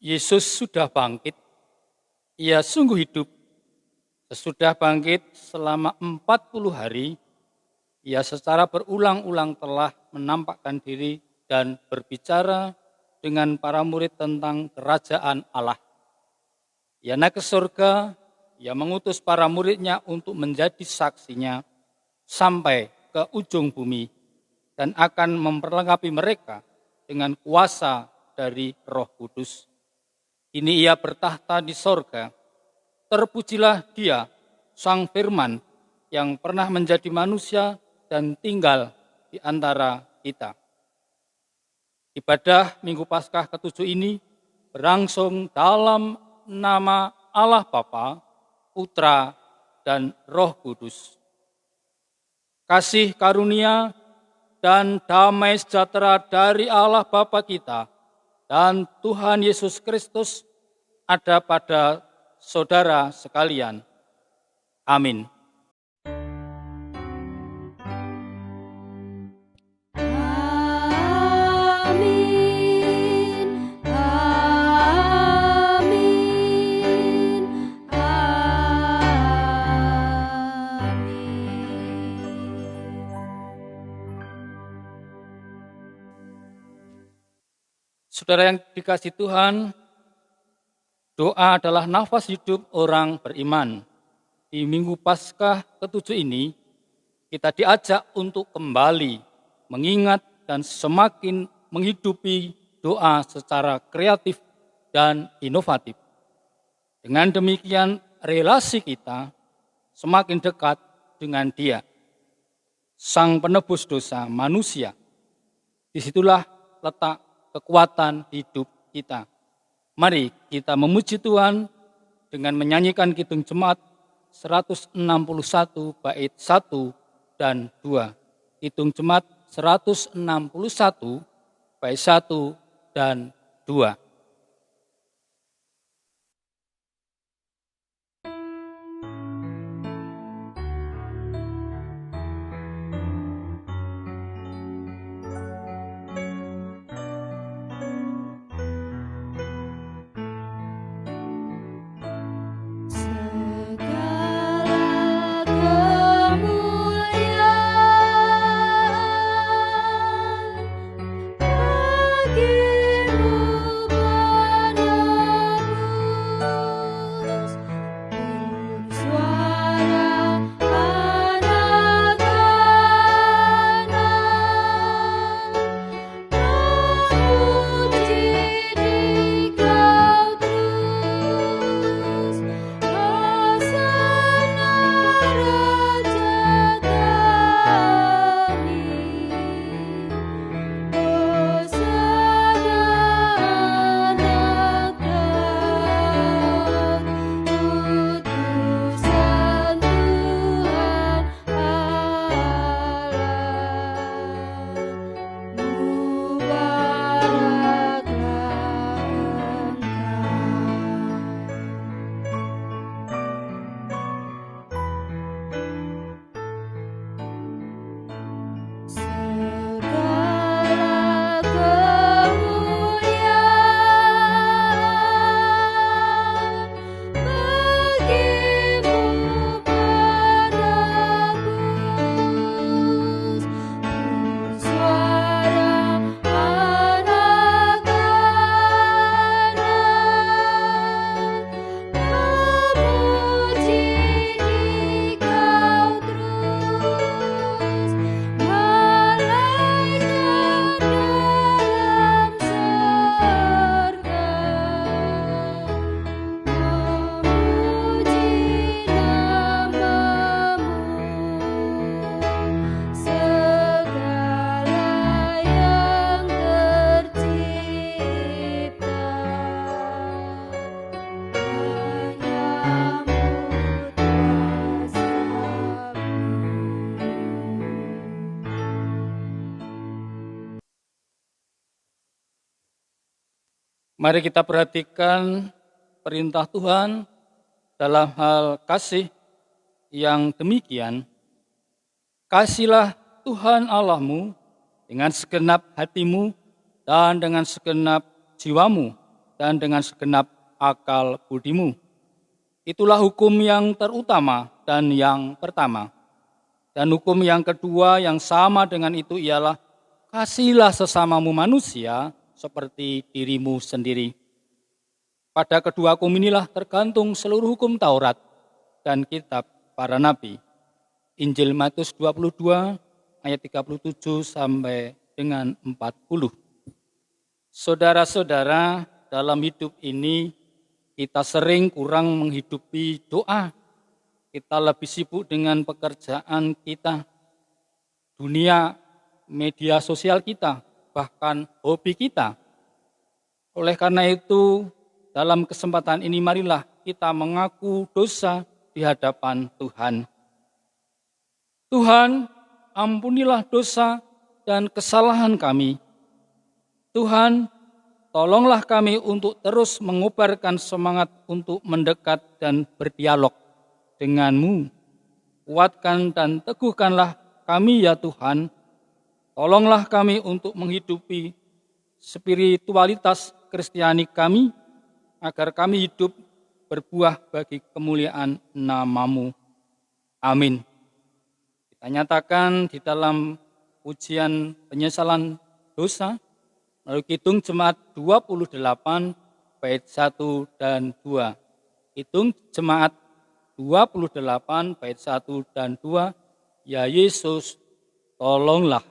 Yesus sudah bangkit. Ia sungguh hidup. Sesudah bangkit selama 40 hari, ia secara berulang-ulang telah menampakkan diri dan berbicara dengan para murid tentang kerajaan Allah. Ia naik ke surga, ia mengutus para muridnya untuk menjadi saksinya sampai ke ujung bumi dan akan memperlengkapi mereka dengan kuasa dari Roh Kudus. Kini ia bertahta di sorga. Terpujilah dia, Sang Firman, yang pernah menjadi manusia dan tinggal di antara kita. Ibadah Minggu Paskah ke-7 ini berlangsung dalam nama Allah Bapa, Putra, dan Roh Kudus. Kasih karunia dan damai sejahtera dari Allah Bapa kita dan Tuhan Yesus Kristus ada pada saudara sekalian. Amin. Saudara yang dikasihi Tuhan, doa adalah nafas hidup orang beriman. Di Minggu Paskah ke-7 ini, kita diajak untuk kembali mengingat dan semakin menghidupi doa secara kreatif dan inovatif. Dengan demikian, relasi kita semakin dekat dengan Dia, Sang Penebus dosa manusia. Disitulah letak kekuatan hidup kita. Mari kita memuji Tuhan dengan menyanyikan Kidung Jemaat 161 bait 1 dan 2. Kidung Jemaat 161 bait 1 dan 2. Mari kita perhatikan perintah Tuhan dalam hal kasih yang demikian. Kasihlah Tuhan Allahmu dengan segenap hatimu dan dengan segenap jiwamu dan dengan segenap akal budimu. Itulah hukum yang terutama dan yang pertama. Dan hukum yang kedua yang sama dengan itu ialah kasihilah sesamamu manusia seperti dirimu sendiri. Pada kedua hukum inilah tergantung seluruh hukum Taurat dan kitab para nabi. Injil Matius 22 ayat 37 sampai dengan 40. Saudara-saudara, dalam hidup ini kita sering kurang menghidupi doa. Kita lebih sibuk dengan pekerjaan kita, dunia, media sosial kita, bahkan hobi kita. Oleh karena itu, dalam kesempatan ini marilah kita mengaku dosa di hadapan Tuhan. Tuhan, ampunilah dosa dan kesalahan kami. Tuhan, tolonglah kami untuk terus mengobarkan semangat untuk mendekat dan berdialog denganmu. Kuatkan dan teguhkanlah kami ya Tuhan. Tolonglah kami untuk menghidupi spiritualitas Kristiani kami, agar kami hidup berbuah bagi kemuliaan nama-Mu. Amin. Kita nyatakan di dalam ujian penyesalan dosa, melalui Kidung Jemaat 28 bait 1 dan 2. Kidung Jemaat 28 bait 1 dan 2. Ya Yesus, tolonglah.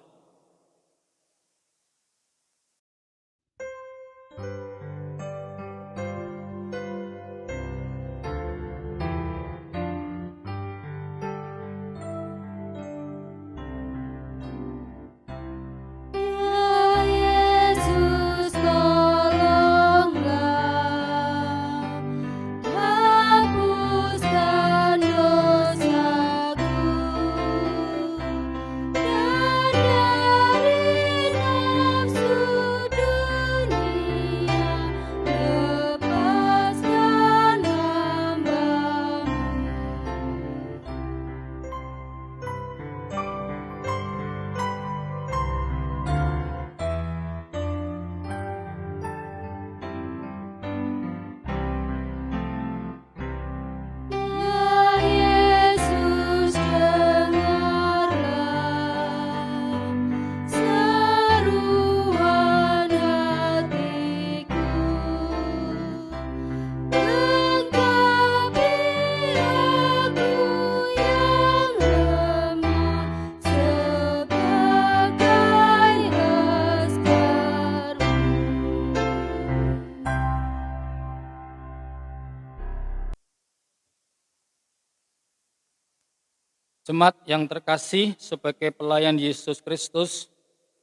Jemaat yang terkasih, sebagai pelayan Yesus Kristus,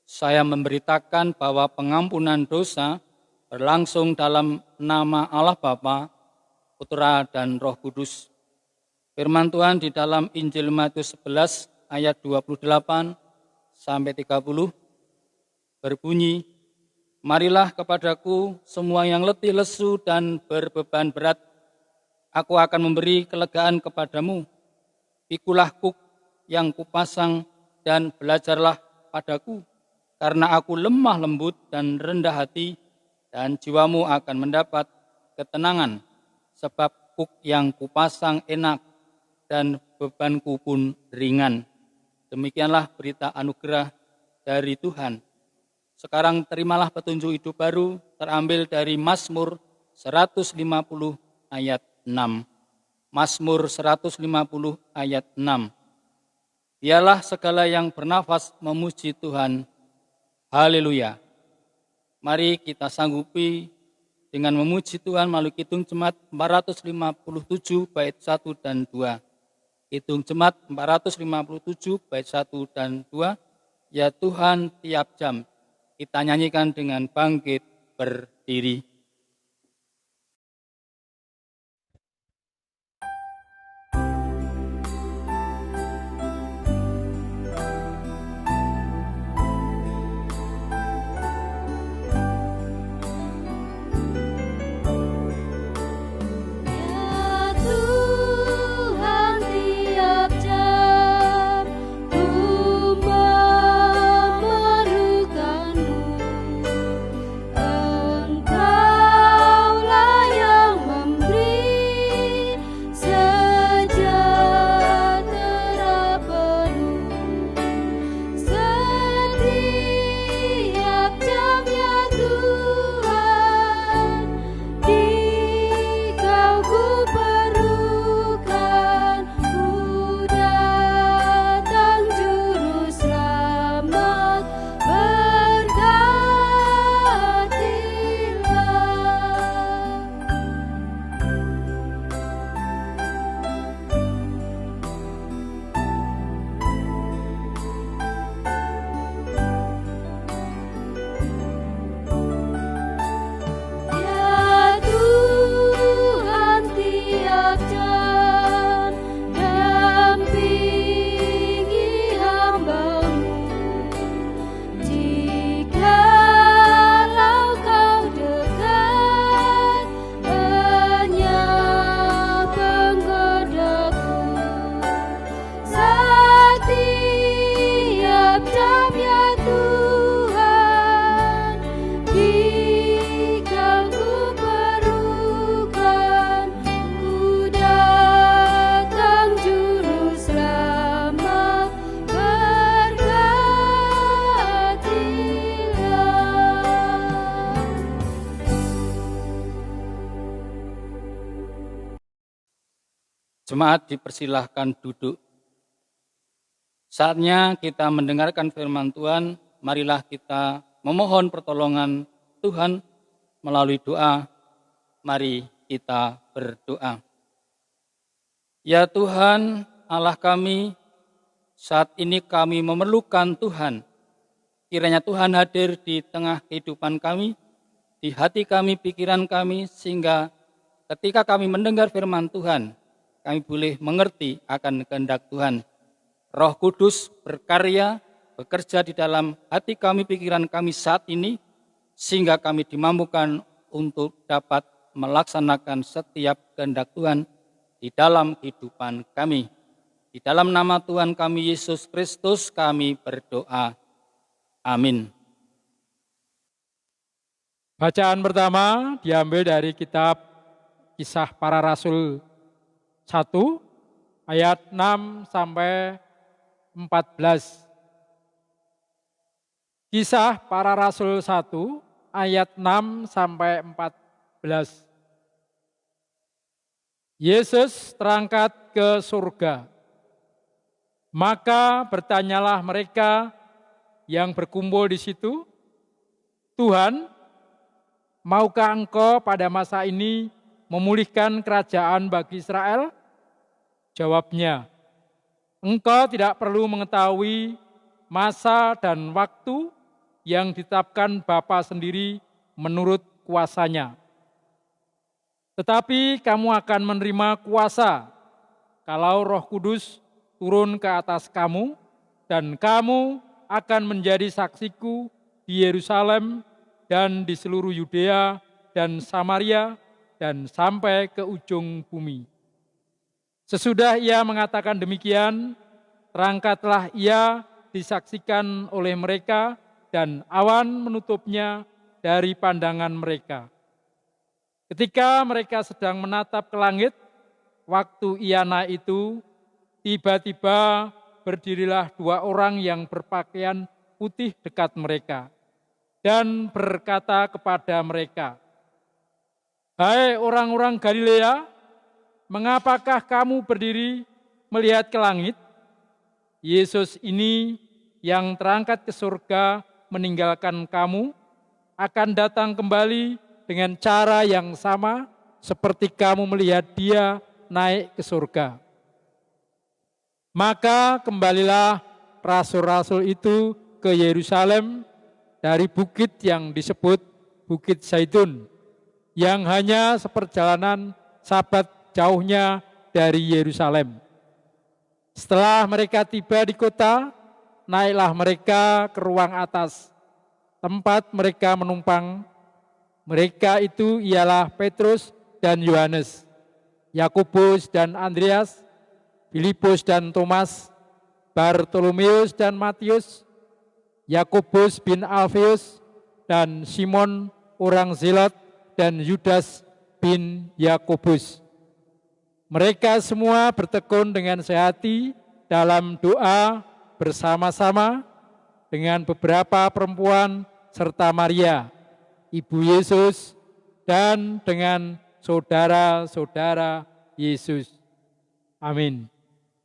saya memberitakan bahwa pengampunan dosa berlangsung dalam nama Allah Bapa, Putra, dan Roh Kudus. Firman Tuhan di dalam Injil Matius 11 ayat 28 sampai 30 berbunyi, "Marilah kepadaku semua yang letih lesu dan berbeban berat, aku akan memberi kelegaan kepadamu. Pikulah kuk yang kupasang dan belajarlah padaku, karena aku lemah lembut dan rendah hati, dan jiwamu akan mendapat ketenangan, sebab kuk yang kupasang enak dan bebanku pun ringan." Demikianlah berita anugerah dari Tuhan. Sekarang terimalah petunjuk hidup baru terambil dari Mazmur 150 ayat 6. Mazmur 150 ayat 6. Dialah segala yang bernafas memuji Tuhan. Haleluya. Mari kita sanggupi dengan memuji Tuhan melalui Kidung Jemaat 457 bait 1 dan 2. Kidung Jemaat 457 bait 1 dan 2. Ya Tuhan, tiap jam kita nyanyikan dengan bangkit berdiri. Engkau Jemaat dipersilahkan duduk. Saatnya kita mendengarkan firman Tuhan, marilah kita memohon pertolongan Tuhan melalui doa. Mari kita berdoa. Ya Tuhan, Allah kami, saat ini kami memerlukan Tuhan. Kiranya Tuhan hadir di tengah kehidupan kami, di hati kami, pikiran kami, sehingga ketika kami mendengar firman Tuhan, kami boleh mengerti akan kehendak Tuhan. Roh Kudus berkarya, bekerja di dalam hati kami, pikiran kami saat ini, sehingga kami dimampukan untuk dapat melaksanakan setiap kehendak Tuhan di dalam kehidupan kami. Di dalam nama Tuhan kami Yesus Kristus kami berdoa. Amin. Bacaan pertama diambil dari kitab Kisah Para Rasul 1 ayat 6 sampai 14. Kisah Para Rasul 1 ayat 6 sampai 14. Yesus terangkat ke surga. Maka bertanyalah mereka yang berkumpul di situ, Tuhan, maukah Engkau pada masa ini memulihkan kerajaan bagi Israel? Jawabnya, Engkau tidak perlu mengetahui masa dan waktu yang ditetapkan Bapa sendiri menurut kuasanya. Tetapi kamu akan menerima kuasa kalau Roh Kudus turun ke atas kamu, dan kamu akan menjadi saksiku di Yerusalem dan di seluruh Yudea dan Samaria dan sampai ke ujung bumi. Sesudah ia mengatakan demikian, terangkatlah ia disaksikan oleh mereka dan awan menutupnya dari pandangan mereka. Ketika mereka sedang menatap ke langit, waktu ia naik itu, tiba-tiba berdirilah dua orang yang berpakaian putih dekat mereka dan berkata kepada mereka, "Hai orang-orang Galilea, mengapakah kamu berdiri melihat ke langit? Yesus ini yang terangkat ke surga meninggalkan kamu, akan datang kembali dengan cara yang sama seperti kamu melihat dia naik ke surga." Maka kembalilah rasul-rasul itu ke Yerusalem dari bukit yang disebut Bukit Zaitun, yang hanya seperjalanan Sabat jauhnya dari Yerusalem. Setelah mereka tiba di kota, naiklah mereka ke ruang atas, tempat mereka menumpang. Mereka itu ialah Petrus dan Yohanes, Yakobus dan Andreas, Filipus dan Thomas, Bartolomeus dan Matius, Yakobus bin Alfeus, dan Simon orang Zelot, dan Yudas bin Yakobus. Mereka semua bertekun dengan sehati dalam doa bersama-sama dengan beberapa perempuan serta Maria, ibu Yesus, dan dengan saudara-saudara Yesus. Amin.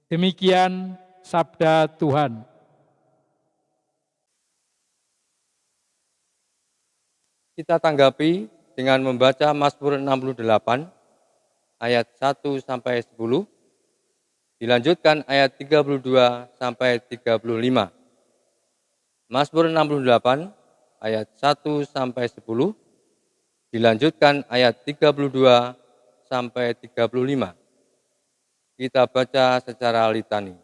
Demikian sabda Tuhan. Kita tanggapi dengan membaca Mazmur 68 ayat 1 sampai 10, dilanjutkan ayat 32 sampai 35. Mazmur 68 ayat 1 sampai 10, dilanjutkan ayat 32 sampai 35. Kita baca secara litani.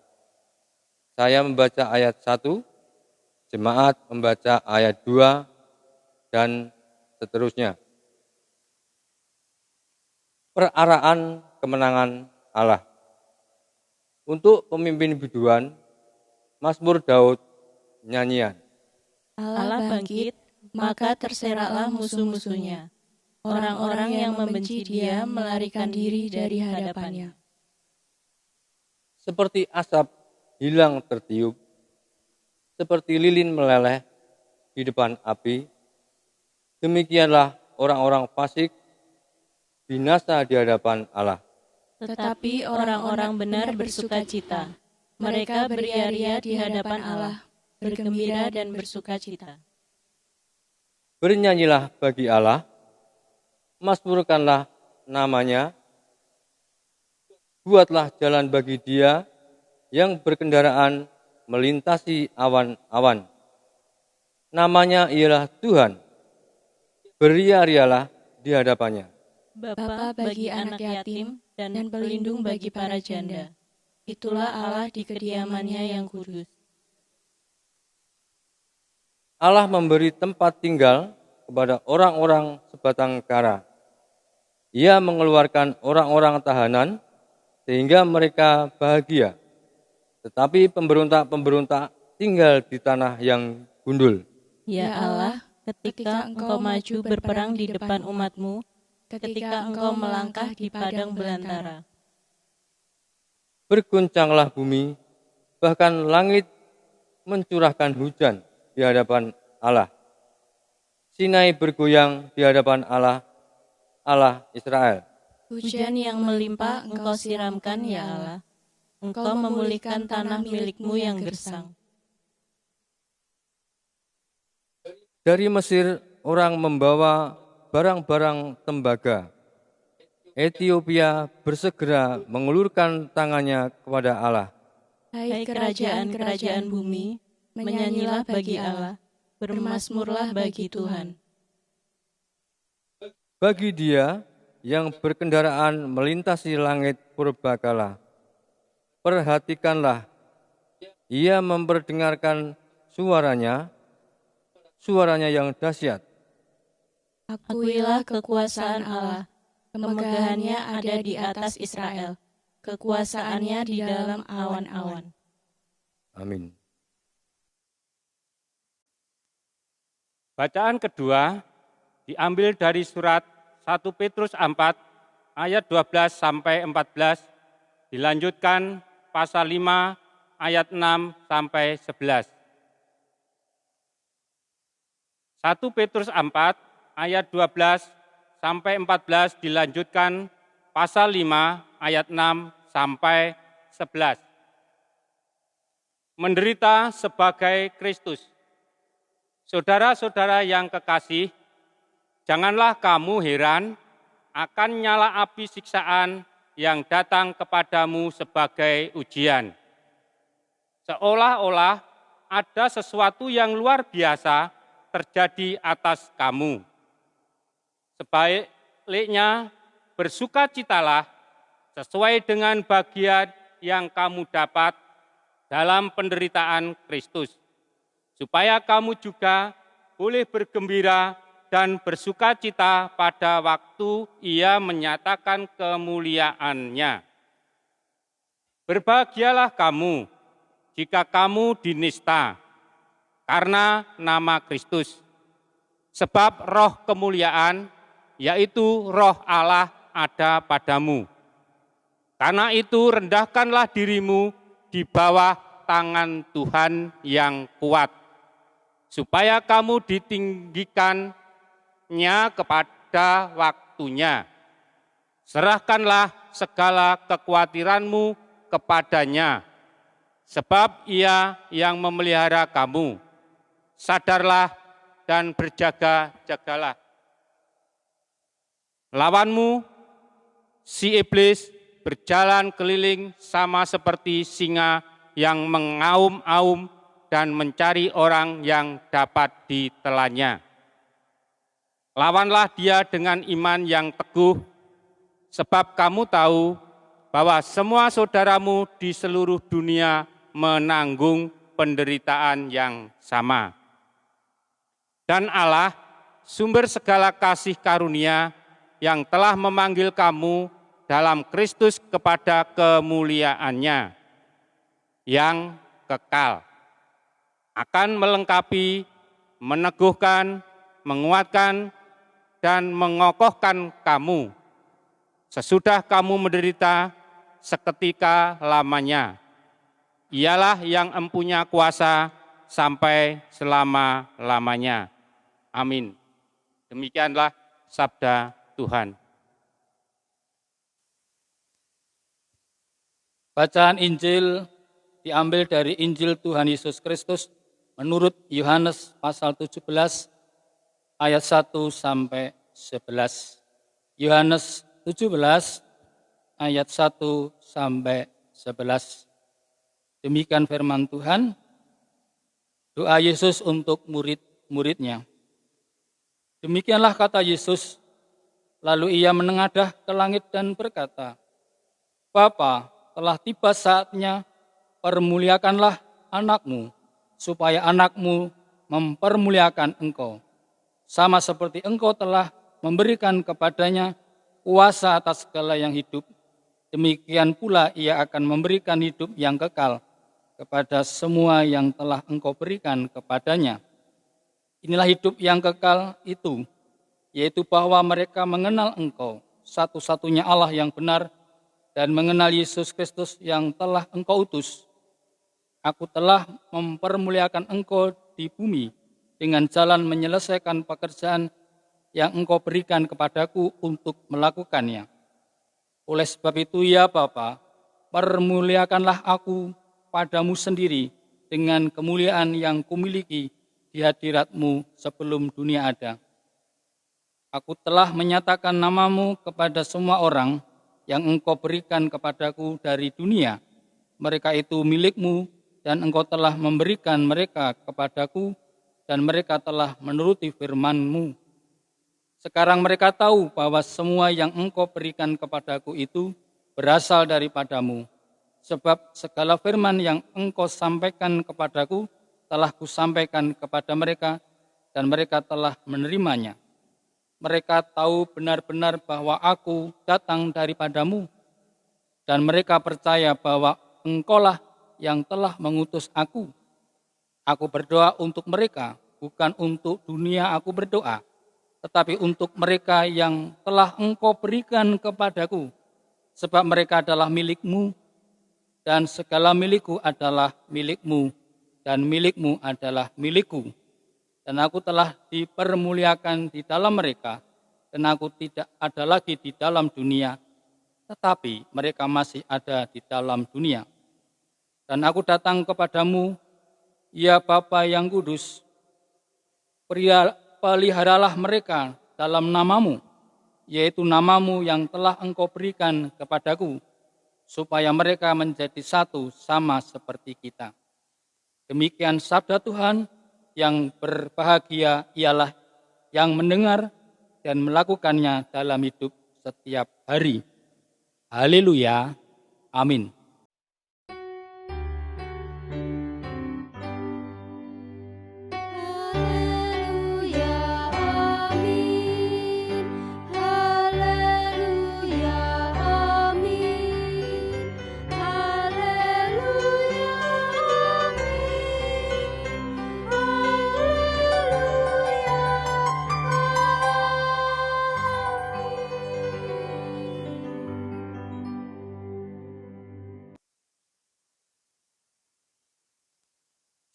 Saya membaca ayat 1, jemaat membaca ayat 2, dan seterusnya. Peraraan kemenangan Allah. Untuk pemimpin biduan, Mazmur Daud, nyanyian. Allah bangkit, maka terseraklah musuh-musuhnya. Orang-orang yang membenci dia melarikan diri dari hadapannya. Seperti asap hilang tertiup, seperti lilin meleleh di depan api, demikianlah orang-orang fasik binasa di hadapan Allah. Tetapi orang-orang benar bersukacita. Mereka beria-ria di hadapan Allah, bergembira dan bersukacita. Bernyanyilah bagi Allah, mazmurkanlah namanya, buatlah jalan bagi Dia yang berkendaraan melintasi awan-awan. Namanya ialah Tuhan, beria-rialah di hadapannya. Bapa bagi anak yatim dan pelindung bagi para janda. Itulah Allah di kediamannya yang kudus. Allah memberi tempat tinggal kepada orang-orang sebatang kara. Ia mengeluarkan orang-orang tahanan sehingga mereka bahagia. Tetapi pemberontak-pemberontak tinggal di tanah yang gundul. Ya Allah, ketika Engkau maju berperang di depan umat-Mu, ketika Engkau melangkah di padang belantara. Berguncanglah bumi, bahkan langit mencurahkan hujan di hadapan Allah. Sinai bergoyang di hadapan Allah, Allah Israel. Hujan yang melimpah Engkau siramkan, ya Allah. Engkau memulihkan tanah milik-Mu yang gersang. Dari Mesir orang membawa barang-barang tembaga. Ethiopia bersegera mengulurkan tangannya kepada Allah. Hai kerajaan-kerajaan bumi, menyanyilah bagi Allah, bermasmurlah bagi Tuhan. Bagi Dia yang berkendaraan melintasi langit purbakala, perhatikanlah, Ia memperdengarkan suaranya yang dahsyat. Akuilah kekuasaan Allah, kemegahannya ada di atas Israel, kekuasaannya di dalam awan-awan. Amin. Bacaan kedua diambil dari surat 1 Petrus 4 ayat 12 sampai 14, dilanjutkan pasal 5 ayat 6 sampai 11. 1 Petrus 4 ayat 12 sampai 14 dilanjutkan pasal 5 ayat 6 sampai 11. Menderita sebagai Kristus. Saudara-saudara yang kekasih, janganlah kamu heran akan nyala api siksaan yang datang kepadamu sebagai ujian. Seolah-olah ada sesuatu yang luar biasa terjadi atas kamu. Sebaliknya, bersukacitalah sesuai dengan bagian yang kamu dapat dalam penderitaan Kristus, supaya kamu juga boleh bergembira dan bersukacita pada waktu Ia menyatakan kemuliaannya. Berbahagialah kamu jika kamu dinista karena nama Kristus, sebab roh kemuliaan, yaitu roh Allah ada padamu. Karena itu rendahkanlah dirimu di bawah tangan Tuhan yang kuat, supaya kamu ditinggikannya kepada waktunya. Serahkanlah segala kekhawatiranmu kepadanya, sebab Ia yang memelihara kamu. Sadarlah dan berjaga-jagalah. Lawanmu, si iblis, berjalan keliling sama seperti singa yang mengaum-aum dan mencari orang yang dapat ditelannya. Lawanlah dia dengan iman yang teguh, sebab kamu tahu bahwa semua saudaramu di seluruh dunia menanggung penderitaan yang sama. Dan Allah, sumber segala kasih karunia, yang telah memanggil kamu dalam Kristus kepada kemuliaannya yang kekal, akan melengkapi, meneguhkan, menguatkan, dan mengokohkan kamu sesudah kamu menderita seketika lamanya. Ialah yang empunya kuasa sampai selama-lamanya. Amin. Demikianlah sabda Tuhan. Bacaan Injil diambil dari Injil Tuhan Yesus Kristus menurut Yohanes pasal 17 ayat 1 sampai 11. Yohanes 17 ayat 1 sampai 11. Demikian firman Tuhan. Doa Yesus untuk murid-muridnya. Demikianlah kata Yesus, lalu ia menengadah ke langit dan berkata, Bapa, telah tiba saatnya, permuliakanlah anakmu, supaya anakmu mempermuliakan engkau. Sama seperti engkau telah memberikan kepadanya kuasa atas segala yang hidup, demikian pula ia akan memberikan hidup yang kekal kepada semua yang telah engkau berikan kepadanya. Inilah hidup yang kekal itu, yaitu bahwa mereka mengenal engkau, satu-satunya Allah yang benar, dan mengenal Yesus Kristus yang telah engkau utus. Aku telah mempermuliakan engkau di bumi dengan jalan menyelesaikan pekerjaan yang engkau berikan kepadaku untuk melakukannya. Oleh sebab itu ya Bapa, permuliakanlah aku padamu sendiri dengan kemuliaan yang kumiliki di hadiratmu sebelum dunia ada. Aku telah menyatakan namamu kepada semua orang yang engkau berikan kepadaku dari dunia. Mereka itu milikmu, dan engkau telah memberikan mereka kepadaku, dan mereka telah menuruti firman-Mu. Sekarang mereka tahu bahwa semua yang engkau berikan kepadaku itu berasal daripadamu. Sebab segala firman yang engkau sampaikan kepadaku telah kusampaikan kepada mereka, dan mereka telah menerimanya. Mereka tahu benar-benar bahwa aku datang daripadamu, dan mereka percaya bahwa engkaulah yang telah mengutus aku. Aku berdoa untuk mereka, bukan untuk dunia aku berdoa, tetapi untuk mereka yang telah engkau berikan kepadaku, sebab mereka adalah milikmu, dan segala milikku adalah milikmu, dan milikmu adalah milikku. Dan aku telah dipermuliakan di dalam mereka, dan aku tidak ada lagi di dalam dunia, tetapi mereka masih ada di dalam dunia. Dan aku datang kepadamu, ya Bapa yang kudus, peliharalah mereka dalam namamu, yaitu namamu yang telah engkau berikan kepadaku, supaya mereka menjadi satu sama seperti kita. Demikian sabda Tuhan. Yang berbahagia ialah yang mendengar dan melakukannya dalam hidup setiap hari. Haleluya. Amin.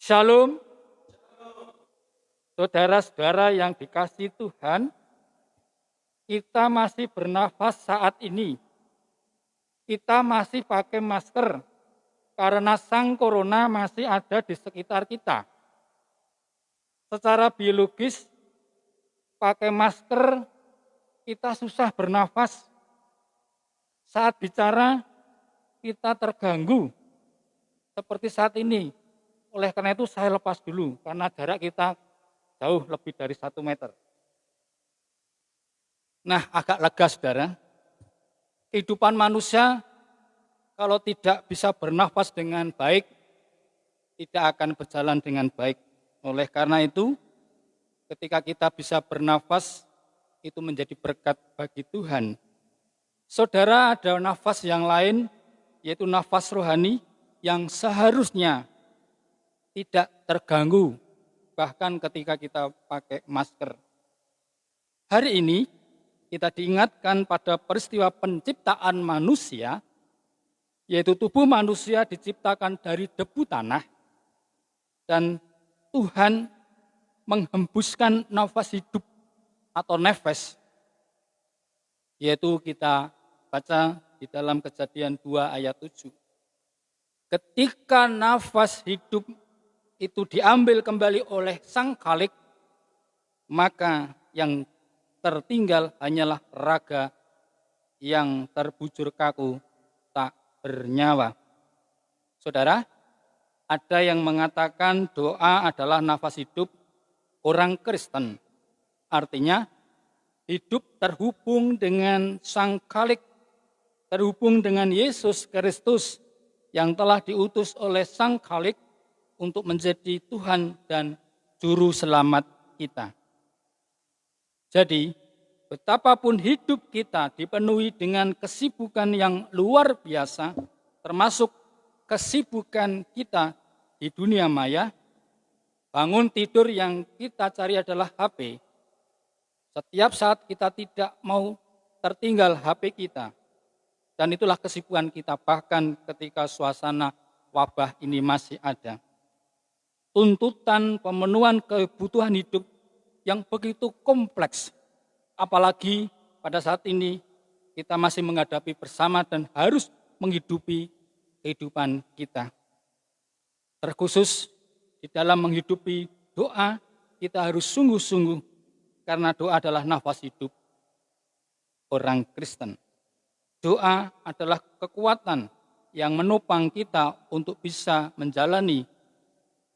Shalom, saudara-saudara yang dikasihi Tuhan, kita masih bernafas saat ini. Kita masih pakai masker karena sang corona masih ada di sekitar kita. Secara biologis, pakai masker kita susah bernafas. Saat bicara, kita terganggu. Seperti saat ini. Oleh karena itu saya lepas dulu, karena jarak kita jauh lebih dari 1 meter. Nah, agak lega saudara. Kehidupan manusia kalau tidak bisa bernafas dengan baik, tidak akan berjalan dengan baik. Oleh karena itu, ketika kita bisa bernafas, itu menjadi berkat bagi Tuhan. Saudara, ada nafas yang lain, yaitu nafas rohani yang seharusnya tidak terganggu, bahkan ketika kita pakai masker. Hari ini kita diingatkan pada peristiwa penciptaan manusia, yaitu tubuh manusia diciptakan dari debu tanah, dan Tuhan menghembuskan nafas hidup atau nefes, yaitu kita baca di dalam Kejadian 2 ayat 7. Ketika nafas hidup itu diambil kembali oleh Sang Khalik, maka yang tertinggal hanyalah raga yang terbujur kaku, tak bernyawa. Saudara, ada yang mengatakan doa adalah nafas hidup orang Kristen. Artinya, hidup terhubung dengan Sang Khalik, terhubung dengan Yesus Kristus yang telah diutus oleh Sang Khalik untuk menjadi Tuhan dan Juru Selamat kita. Jadi, betapapun hidup kita dipenuhi dengan kesibukan yang luar biasa, termasuk kesibukan kita di dunia maya, bangun tidur yang kita cari adalah HP. Setiap saat kita tidak mau tertinggal HP kita. Dan itulah kesibukan kita bahkan ketika suasana wabah ini masih ada. Tuntutan pemenuhan kebutuhan hidup yang begitu kompleks. Apalagi pada saat ini kita masih menghadapi bersama dan harus menghidupi kehidupan kita. Terkhusus di dalam menghidupi doa, kita harus sungguh-sungguh karena doa adalah nafas hidup orang Kristen. Doa adalah kekuatan yang menopang kita untuk bisa menjalani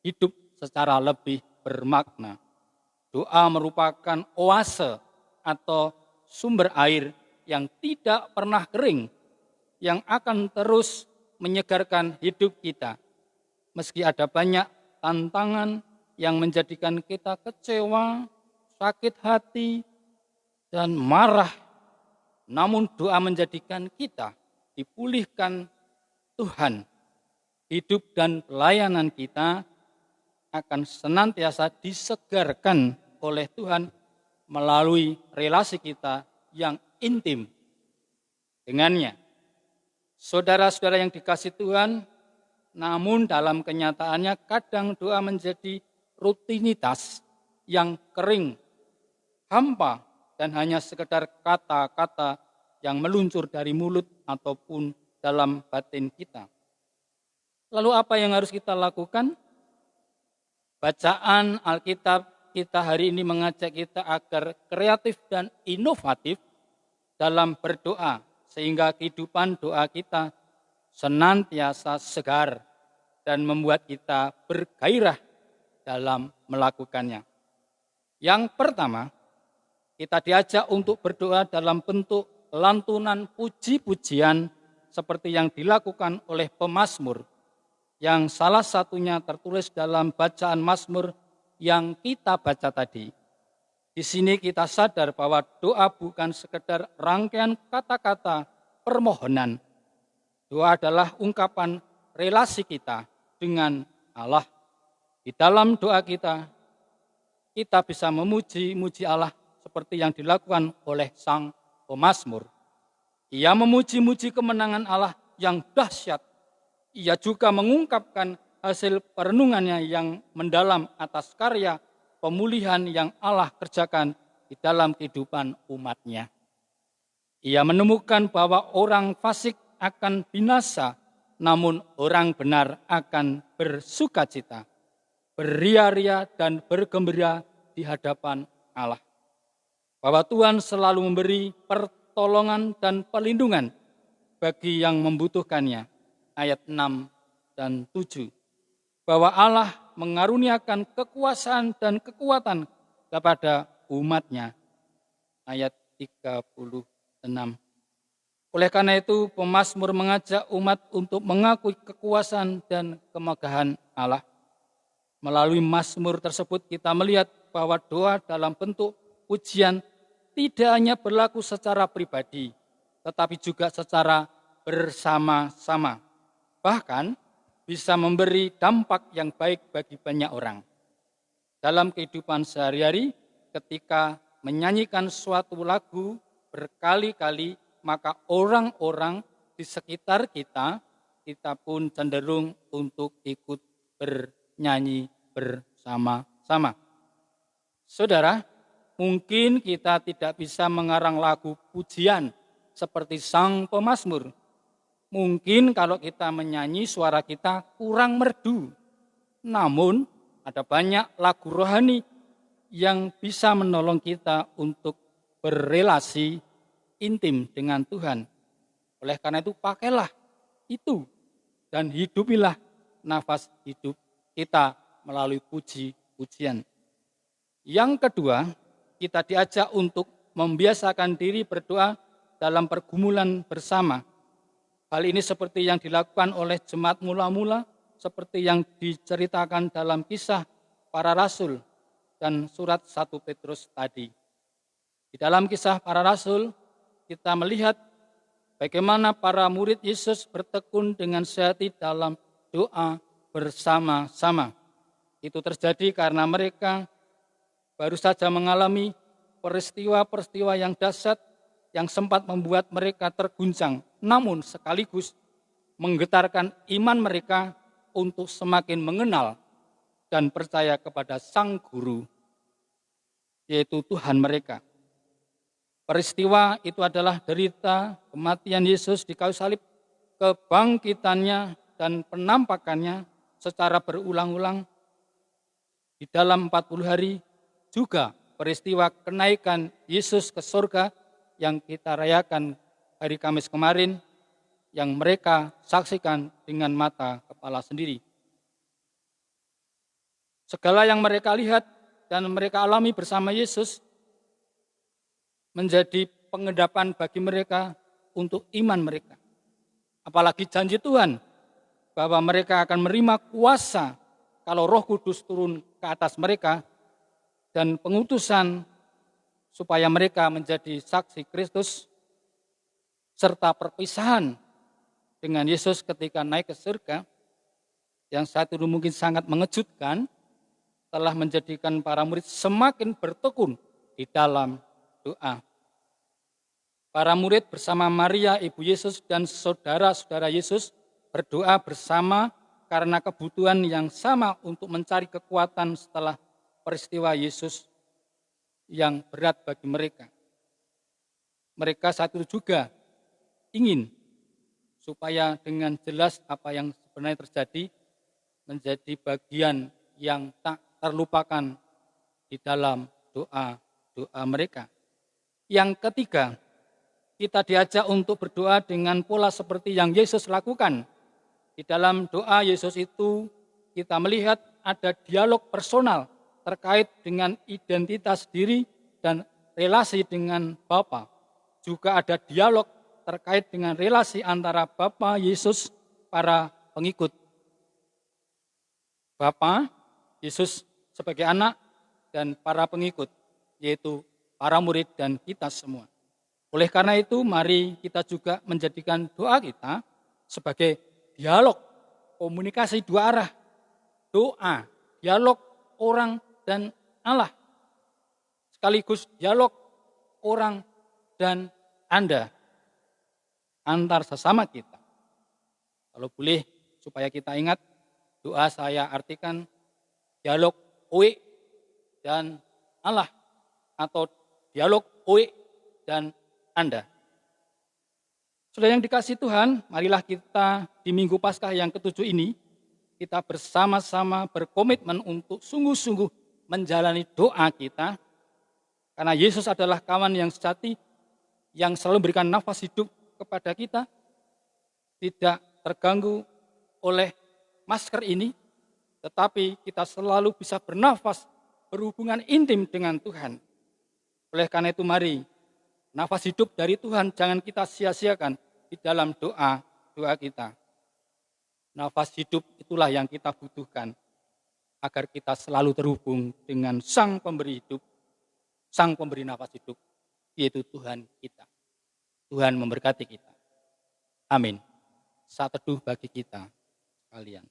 hidup secara lebih bermakna. Doa merupakan oase atau sumber air yang tidak pernah kering, yang akan terus menyegarkan hidup kita. Meski ada banyak tantangan yang menjadikan kita kecewa, sakit hati, dan marah, namun doa menjadikan kita dipulihkan Tuhan. Hidup dan pelayanan kita akan senantiasa disegarkan oleh Tuhan melalui relasi kita yang intim dengannya. Saudara-saudara yang dikasihi Tuhan, namun dalam kenyataannya kadang doa menjadi rutinitas yang kering, hampa, dan hanya sekedar kata-kata yang meluncur dari mulut ataupun dalam batin kita. Lalu apa yang harus kita lakukan? Bacaan Alkitab kita hari ini mengajak kita agar kreatif dan inovatif dalam berdoa, sehingga kehidupan doa kita senantiasa segar dan membuat kita bergairah dalam melakukannya. Yang pertama, kita diajak untuk berdoa dalam bentuk lantunan puji-pujian seperti yang dilakukan oleh pemazmur, yang salah satunya tertulis dalam bacaan Mazmur yang kita baca tadi. Di sini kita sadar bahwa doa bukan sekedar rangkaian kata-kata permohonan. Doa adalah ungkapan relasi kita dengan Allah. Di dalam doa kita bisa memuji Allah seperti yang dilakukan oleh sang pemazmur. Ia memuji-muji kemenangan Allah yang dahsyat. Ia juga mengungkapkan hasil perenungannya yang mendalam atas karya pemulihan yang Allah kerjakan di dalam kehidupan umat-Nya. Ia menemukan bahwa orang fasik akan binasa, namun orang benar akan bersukacita, beria-ria dan bergembira di hadapan Allah. Bahwa Tuhan selalu memberi pertolongan dan perlindungan bagi yang membutuhkannya. Ayat 6 dan 7. Bahwa Allah mengaruniakan kekuasaan dan kekuatan kepada umat-Nya. Ayat 36. Oleh karena itu, pemazmur mengajak umat untuk mengakui kekuasaan dan kemegahan Allah. Melalui mazmur tersebut kita melihat bahwa doa dalam bentuk pujian tidak hanya berlaku secara pribadi, tetapi juga secara bersama-sama. Bahkan bisa memberi dampak yang baik bagi banyak orang. Dalam kehidupan sehari-hari, ketika menyanyikan suatu lagu berkali-kali, maka orang-orang di sekitar kita pun cenderung untuk ikut bernyanyi bersama-sama. Saudara, mungkin kita tidak bisa mengarang lagu pujian seperti sang pemazmur, Mungkin kalau kita menyanyi suara kita kurang merdu. Namun ada banyak lagu rohani yang bisa menolong kita untuk berrelasi intim dengan Tuhan. Oleh karena itu pakailah itu dan hidupilah nafas hidup kita melalui puji-pujian. Yang kedua, kita diajak untuk membiasakan diri berdoa dalam pergumulan bersama. Hal ini seperti yang dilakukan oleh jemaat mula-mula, seperti yang diceritakan dalam kisah para rasul dan surat 1 Petrus tadi. Di dalam kisah para rasul, kita melihat bagaimana para murid Yesus bertekun dengan sehati dalam doa bersama-sama. Itu terjadi karena mereka baru saja mengalami peristiwa-peristiwa yang dahsyat yang sempat membuat mereka terguncang, namun sekaligus menggetarkan iman mereka untuk semakin mengenal dan percaya kepada Sang Guru, yaitu Tuhan mereka. Peristiwa itu adalah derita kematian Yesus di kayu salib, kebangkitannya dan penampakannya secara berulang-ulang di dalam 40 hari, juga peristiwa kenaikan Yesus ke surga yang kita rayakan hari Kamis kemarin, yang mereka saksikan dengan mata kepala sendiri. Segala yang mereka lihat dan mereka alami bersama Yesus menjadi pengendapan bagi mereka untuk iman mereka. Apalagi janji Tuhan bahwa mereka akan menerima kuasa kalau Roh Kudus turun ke atas mereka, dan pengutusan supaya mereka menjadi saksi Kristus, serta perpisahan dengan Yesus ketika naik ke surga, yang saat itu mungkin sangat mengejutkan, telah menjadikan para murid semakin bertekun di dalam doa. Para murid bersama Maria, ibu Yesus, dan saudara-saudara Yesus berdoa bersama karena kebutuhan yang sama untuk mencari kekuatan setelah peristiwa Yesus yang berat bagi mereka. Mereka saat itu juga ingin supaya dengan jelas apa yang sebenarnya terjadi menjadi bagian yang tak terlupakan di dalam doa-doa mereka. Yang ketiga, kita diajak untuk berdoa dengan pola seperti yang Yesus lakukan. Di dalam doa Yesus itu kita melihat ada dialog personal terkait dengan identitas diri dan relasi dengan Bapa. Juga ada dialog terkait dengan relasi antara Bapa, Yesus, para pengikut. Bapa, Yesus sebagai anak, dan para pengikut, yaitu para murid dan kita semua. Oleh karena itu, mari kita juga menjadikan doa kita sebagai dialog, komunikasi dua arah. Doa, dialog orang dan Allah. Sekaligus dialog orang dan Anda. Antar sesama kita. Kalau boleh supaya kita ingat, doa saya artikan dialog OE dan Allah. Atau dialog OE dan Anda. Sudah yang dikasih Tuhan, marilah kita di Minggu Paskah yang ke-7 ini, kita bersama-sama berkomitmen untuk sungguh-sungguh menjalani doa kita, karena Yesus adalah kawan yang sejati, yang selalu memberikan nafas hidup kepada kita, tidak terganggu oleh masker ini, tetapi kita selalu bisa bernafas, berhubungan intim dengan Tuhan. Oleh karena itu mari, nafas hidup dari Tuhan jangan kita sia-siakan di dalam doa kita. Nafas hidup itulah yang kita butuhkan agar kita selalu terhubung dengan Sang Pemberi hidup, Sang Pemberi nafas hidup, yaitu Tuhan kita. Tuhan memberkati kita. Amin. Saat teduh bagi kita sekalian.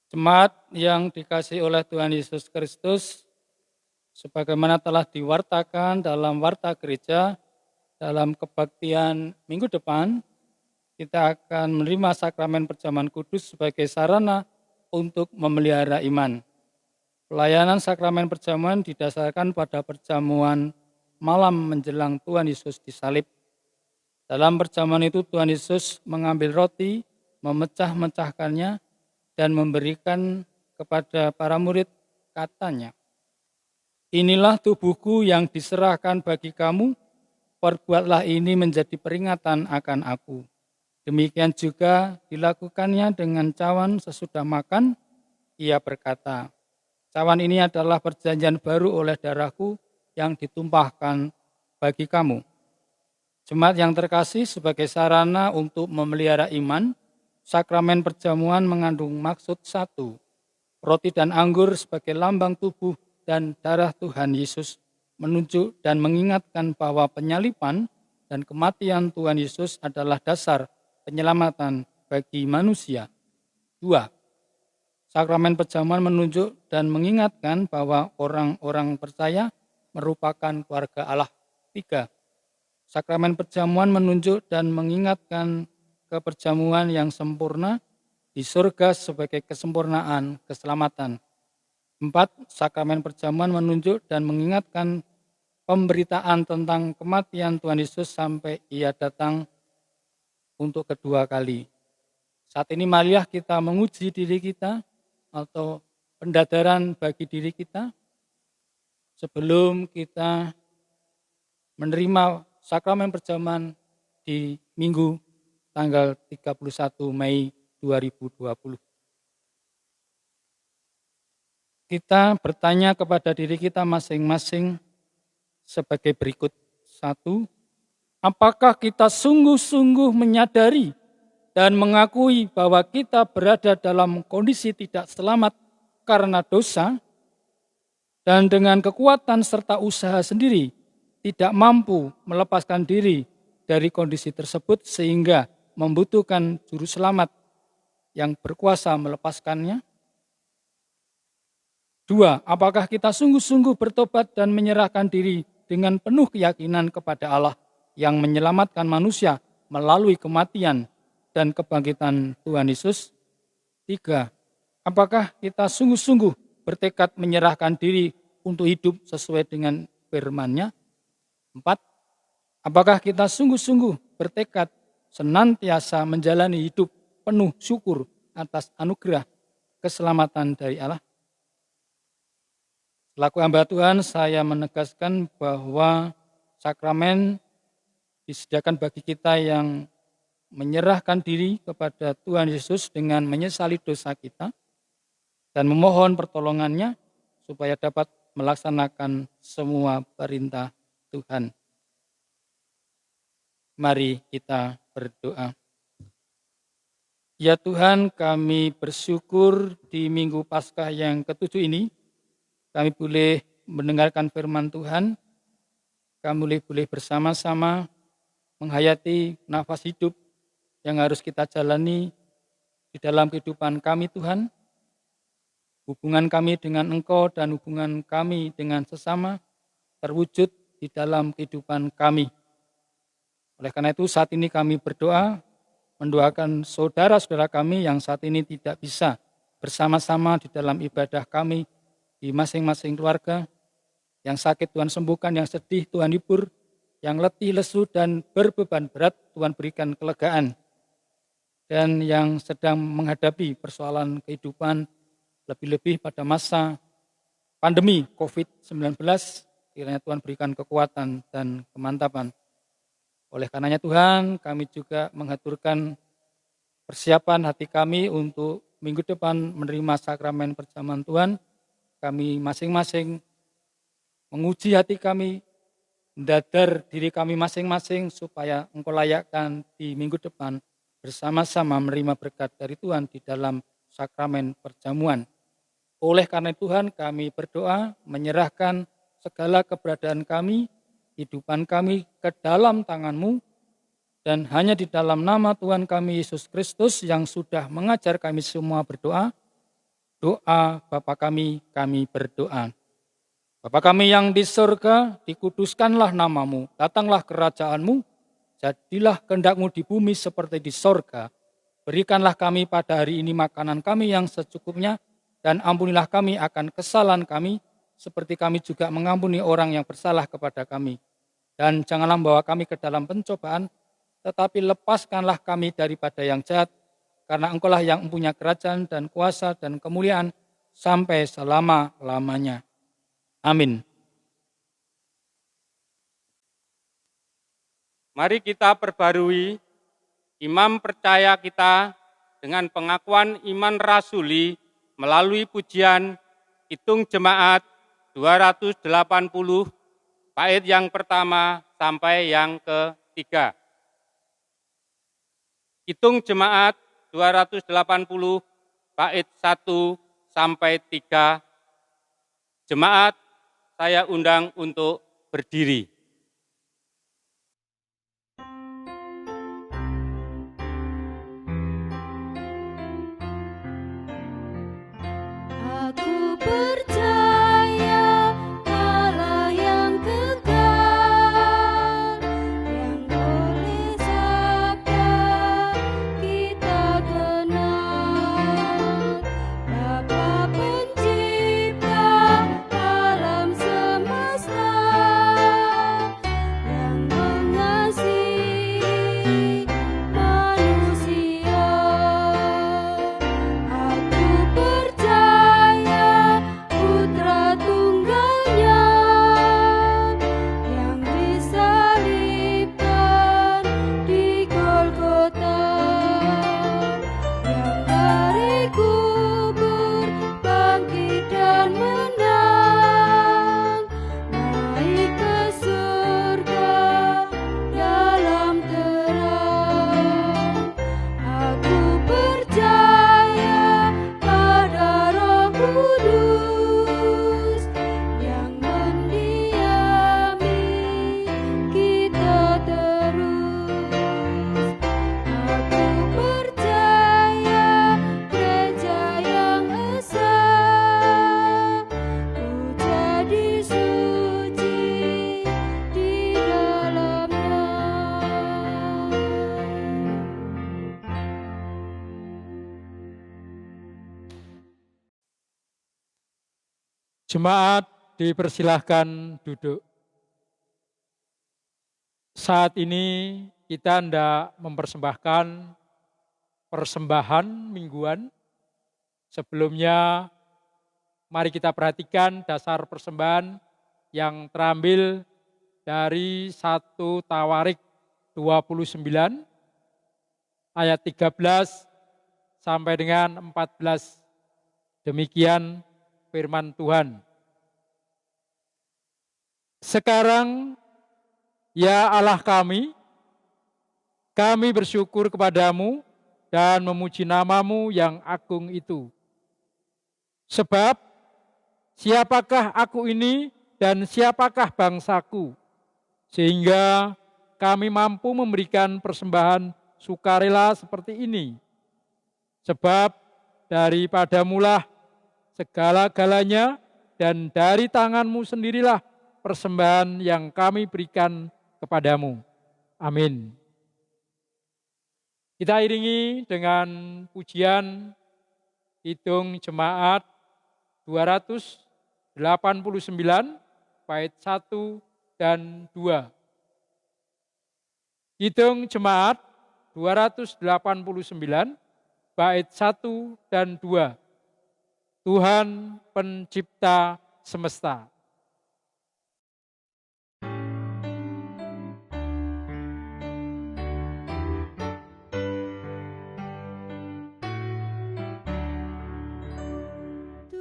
Jemaat yang dikasihi oleh Tuhan Yesus Kristus, sebagaimana telah diwartakan dalam warta gereja, dalam kebaktian minggu depan, kita akan menerima sakramen perjamuan kudus sebagai sarana untuk memelihara iman. Pelayanan sakramen perjamuan didasarkan pada perjamuan malam menjelang Tuhan Yesus disalib. Dalam perjamuan itu Tuhan Yesus mengambil roti, memecah-mecahkannya, dan memberikan kepada para murid, katanya, "Inilah tubuhku yang diserahkan bagi kamu, perbuatlah ini menjadi peringatan akan aku." Demikian juga dilakukannya dengan cawan sesudah makan. Ia berkata, "Cawan ini adalah perjanjian baru oleh darahku yang ditumpahkan bagi kamu." Jemaat yang terkasih, sebagai sarana untuk memelihara iman, sakramen perjamuan mengandung maksud satu. Roti dan anggur sebagai lambang tubuh dan darah Tuhan Yesus menunjuk dan mengingatkan bahwa penyaliban dan kematian Tuhan Yesus adalah dasar penyelamatan bagi manusia. 2. Sakramen perjamuan menunjuk dan mengingatkan bahwa orang-orang percaya merupakan keluarga Allah. 3. Sakramen perjamuan menunjuk dan mengingatkan keperjamuan yang sempurna di surga sebagai kesempurnaan keselamatan. 4. Sakramen perjamuan menunjuk dan mengingatkan pemberitaan tentang kematian Tuhan Yesus sampai Ia datang untuk kedua kali. Saat ini marilah kita menguji diri kita atau pendadaran bagi diri kita sebelum kita menerima sakramen perjamuan di Minggu tanggal 31 Mei 2020. Kita bertanya kepada diri kita masing-masing sebagai berikut. 1. Apakah kita sungguh-sungguh menyadari dan mengakui bahwa kita berada dalam kondisi tidak selamat karena dosa dan dengan kekuatan serta usaha sendiri tidak mampu melepaskan diri dari kondisi tersebut sehingga membutuhkan juru selamat yang berkuasa melepaskannya? 2. Apakah kita sungguh-sungguh bertobat dan menyerahkan diri dengan penuh keyakinan kepada Allah yang menyelamatkan manusia melalui kematian dan kebangkitan Tuhan Yesus? 3. Apakah kita sungguh-sungguh bertekad menyerahkan diri untuk hidup sesuai dengan firman-Nya? 4. Apakah kita sungguh-sungguh bertekad senantiasa menjalani hidup penuh syukur atas anugerah keselamatan dari Allah? Selaku hamba Tuhan, saya menegaskan bahwa sakramen disediakan bagi kita yang menyerahkan diri kepada Tuhan Yesus dengan menyesali dosa kita dan memohon pertolongannya supaya dapat melaksanakan semua perintah Tuhan. Mari kita berdoa. Ya Tuhan, kami bersyukur di Minggu Paskah yang ke-7 ini, kami boleh mendengarkan firman Tuhan, kami boleh bersama-sama menghayati nafas hidup yang harus kita jalani di dalam kehidupan kami Tuhan. Hubungan kami dengan Engkau dan hubungan kami dengan sesama terwujud di dalam kehidupan kami. Oleh karena itu saat ini kami berdoa, mendoakan saudara-saudara kami yang saat ini tidak bisa bersama-sama di dalam ibadah kami di masing-masing keluarga. Yang sakit Tuhan sembuhkan, yang sedih Tuhan hibur, yang letih, lesu, dan berbeban berat Tuhan berikan kelegaan. Dan yang sedang menghadapi persoalan kehidupan, lebih-lebih pada masa pandemi COVID-19, kiranya Tuhan berikan kekuatan dan kemantapan. Oleh karenanya Tuhan, kami juga mengaturkan persiapan hati kami untuk minggu depan menerima sakramen perjamuan Tuhan. Kami masing-masing menguji hati kami, mendadar diri kami masing-masing supaya Engkau layakkan di minggu depan bersama-sama menerima berkat dari Tuhan di dalam sakramen perjamuan. Oleh karena Tuhan, kami berdoa menyerahkan segala keberadaan kami, kehidupan kami ke dalam tangan-Mu, dan hanya di dalam nama Tuhan kami Yesus Kristus yang sudah mengajar kami semua berdoa, Doa Bapa kami berdoa. Bapa kami yang di surga, dikuduskanlah namamu, datanglah kerajaanmu, jadilah kehendak-Mu di bumi seperti di surga. Berikanlah kami pada hari ini makanan kami yang secukupnya, dan ampunilah kami akan kesalahan kami, seperti kami juga mengampuni orang yang bersalah kepada kami. Dan janganlah membawa kami ke dalam pencobaan, tetapi lepaskanlah kami daripada yang jahat, karena Engkau-lah yang mempunyai kerajaan dan kuasa dan kemuliaan sampai selama-lamanya. Amin. Mari kita perbarui imam percaya kita dengan pengakuan iman rasuli melalui pujian Kidung Jemaat 280 bait yang pertama sampai yang ketiga. Kidung Jemaat 280 bait 1 sampai 3. Jemaat, saya undang untuk berdiri. Aku percaya Allah yang kekal, yang oleh sabda kita kenal, Bapa pencipta alam semesta, yang mengasihi manusia. Aku percaya Putra Tunggalnya yang disalibkan di Golgota, yang dari kubur bangkit dan menang, naik ke surga dalam terang. Aku percaya pada Roh Kudus yang mendiami kita terus. Aku percaya gereja yang esa, ku jadi suci di dalamnya. Jemaat dipersilahkan duduk. Saat ini kita hendak mempersembahkan persembahan mingguan. Sebelumnya, mari kita perhatikan dasar persembahan yang terambil dari 1 Tawarik 29 ayat 13 sampai dengan 14. Demikian firman Tuhan. Sekarang, ya Allah kami bersyukur kepadamu dan memuji namamu yang agung itu. Sebab, siapakah aku ini dan siapakah bangsaku, sehingga kami mampu memberikan persembahan sukarela seperti ini. Sebab, daripadamulah segala-galanya, dan dari tanganmu sendirilah persembahan yang kami berikan kepadamu. Amin. Kita iringi dengan pujian Kidung Jemaat 289 bait 1 dan 2. Kidung Jemaat 289 bait 1 dan 2. Tuhan pencipta semesta.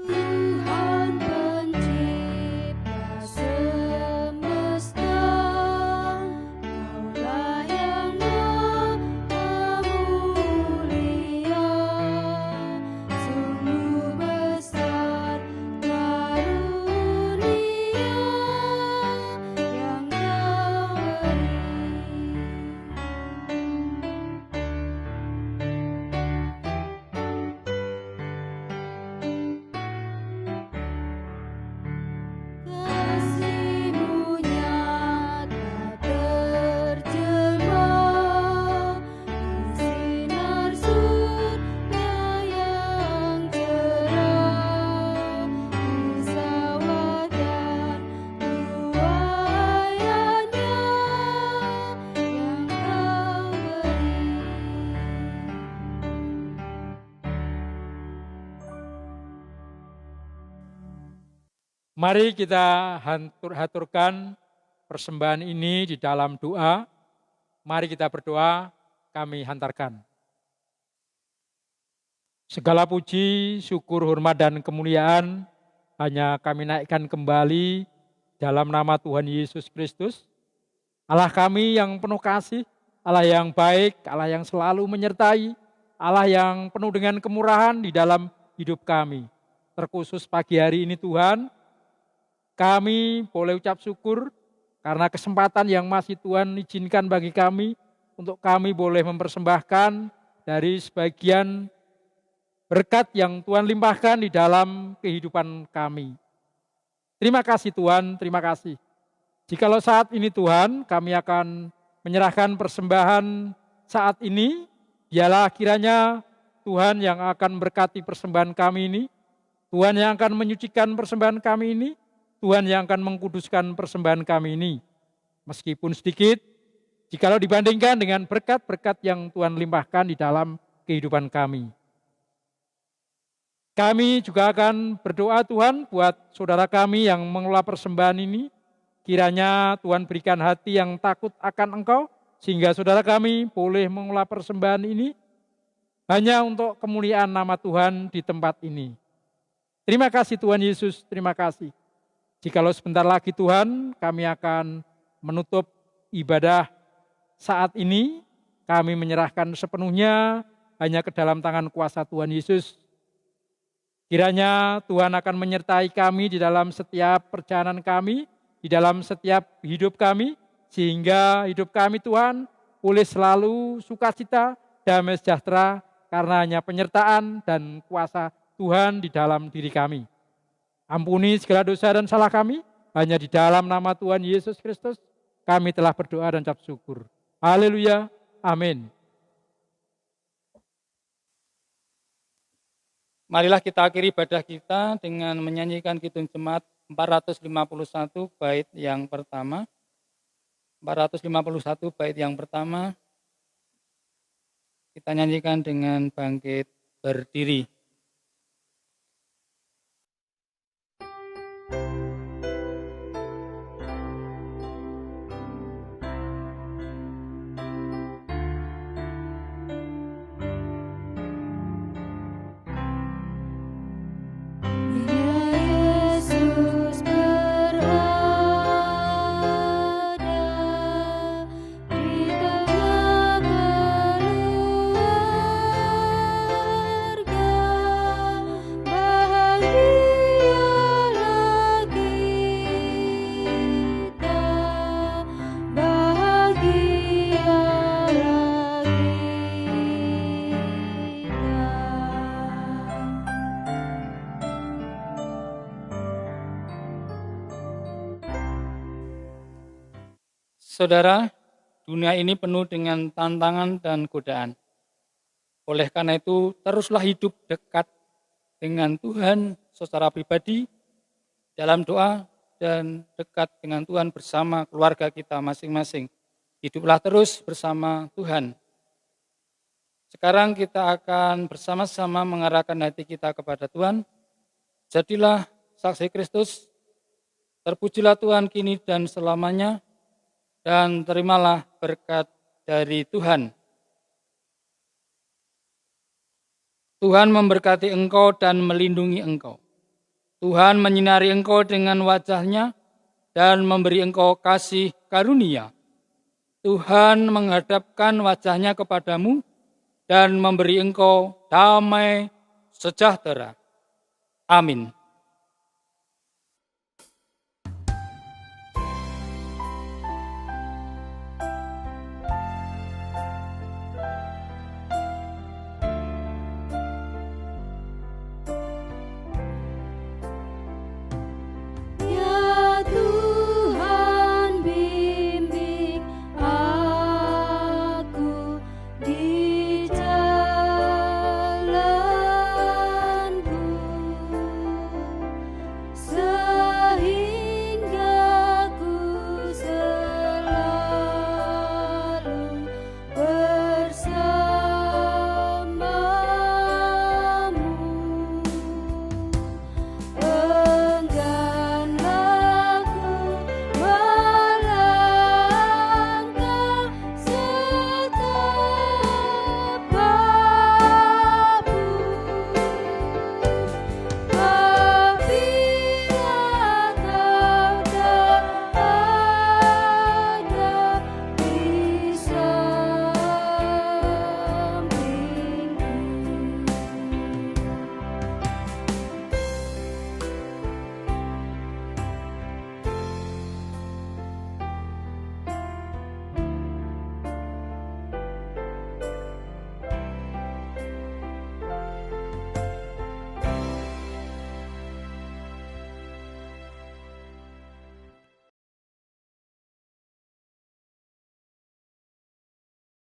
Tuhan pencipta semesta, Kaulah yang maha mulia, sungguh besar karunia. Mari kita haturkan persembahan ini di dalam doa. Mari kita berdoa, kami hantarkan. Segala puji, syukur, hormat, dan kemuliaan hanya kami naikkan kembali dalam nama Tuhan Yesus Kristus. Allah kami yang penuh kasih, Allah yang baik, Allah yang selalu menyertai, Allah yang penuh dengan kemurahan di dalam hidup kami. Terkhusus pagi hari ini Tuhan, kami boleh ucap syukur karena kesempatan yang masih Tuhan izinkan bagi kami untuk kami boleh mempersembahkan dari sebagian berkat yang Tuhan limpahkan di dalam kehidupan kami. Terima kasih Tuhan, terima kasih. Jikalau saat ini Tuhan kami akan menyerahkan persembahan saat ini, dialah kiranya Tuhan yang akan berkati persembahan kami ini, Tuhan yang akan menyucikan persembahan kami ini, Tuhan yang akan mengkuduskan persembahan kami ini. Meskipun sedikit, jikalau dibandingkan dengan berkat-berkat yang Tuhan limpahkan di dalam kehidupan kami. Kami juga akan berdoa Tuhan buat saudara kami yang mengelola persembahan ini. Kiranya Tuhan berikan hati yang takut akan Engkau, sehingga saudara kami boleh mengelola persembahan ini hanya untuk kemuliaan nama Tuhan di tempat ini. Terima kasih Tuhan Yesus, terima kasih. Jikalau sebentar lagi Tuhan kami akan menutup ibadah saat ini, kami menyerahkan sepenuhnya hanya ke dalam tangan kuasa Tuhan Yesus. Kiranya Tuhan akan menyertai kami di dalam setiap perjalanan kami, di dalam setiap hidup kami, sehingga hidup kami Tuhan boleh selalu sukacita, damai sejahtera, karena hanya penyertaan dan kuasa Tuhan di dalam diri kami. Ampuni segala dosa dan salah kami, hanya di dalam nama Tuhan Yesus Kristus, kami telah berdoa dan ucap syukur. Haleluya, amin. Marilah kita akhiri ibadah kita dengan menyanyikan Kidung Jemaat 451 bait yang pertama. 451 bait yang pertama kita nyanyikan dengan bangkit berdiri. Yesus berada di tengah keluarga, bahagialah kita, bahagialah Saudara, dunia ini penuh dengan tantangan dan godaan. Oleh karena itu, teruslah hidup dekat dengan Tuhan secara pribadi, dalam doa, dan dekat dengan Tuhan bersama keluarga kita masing-masing. Hiduplah terus bersama Tuhan. Sekarang kita akan bersama-sama mengarahkan hati kita kepada Tuhan. Jadilah saksi Kristus, terpujilah Tuhan kini dan selamanya, dan terimalah berkat dari Tuhan. Tuhan memberkati engkau dan melindungi engkau. Tuhan menyinari engkau dengan wajah-Nya dan memberi engkau kasih karunia. Tuhan menghadapkan wajah-Nya kepadamu dan memberi engkau damai sejahtera. Amin.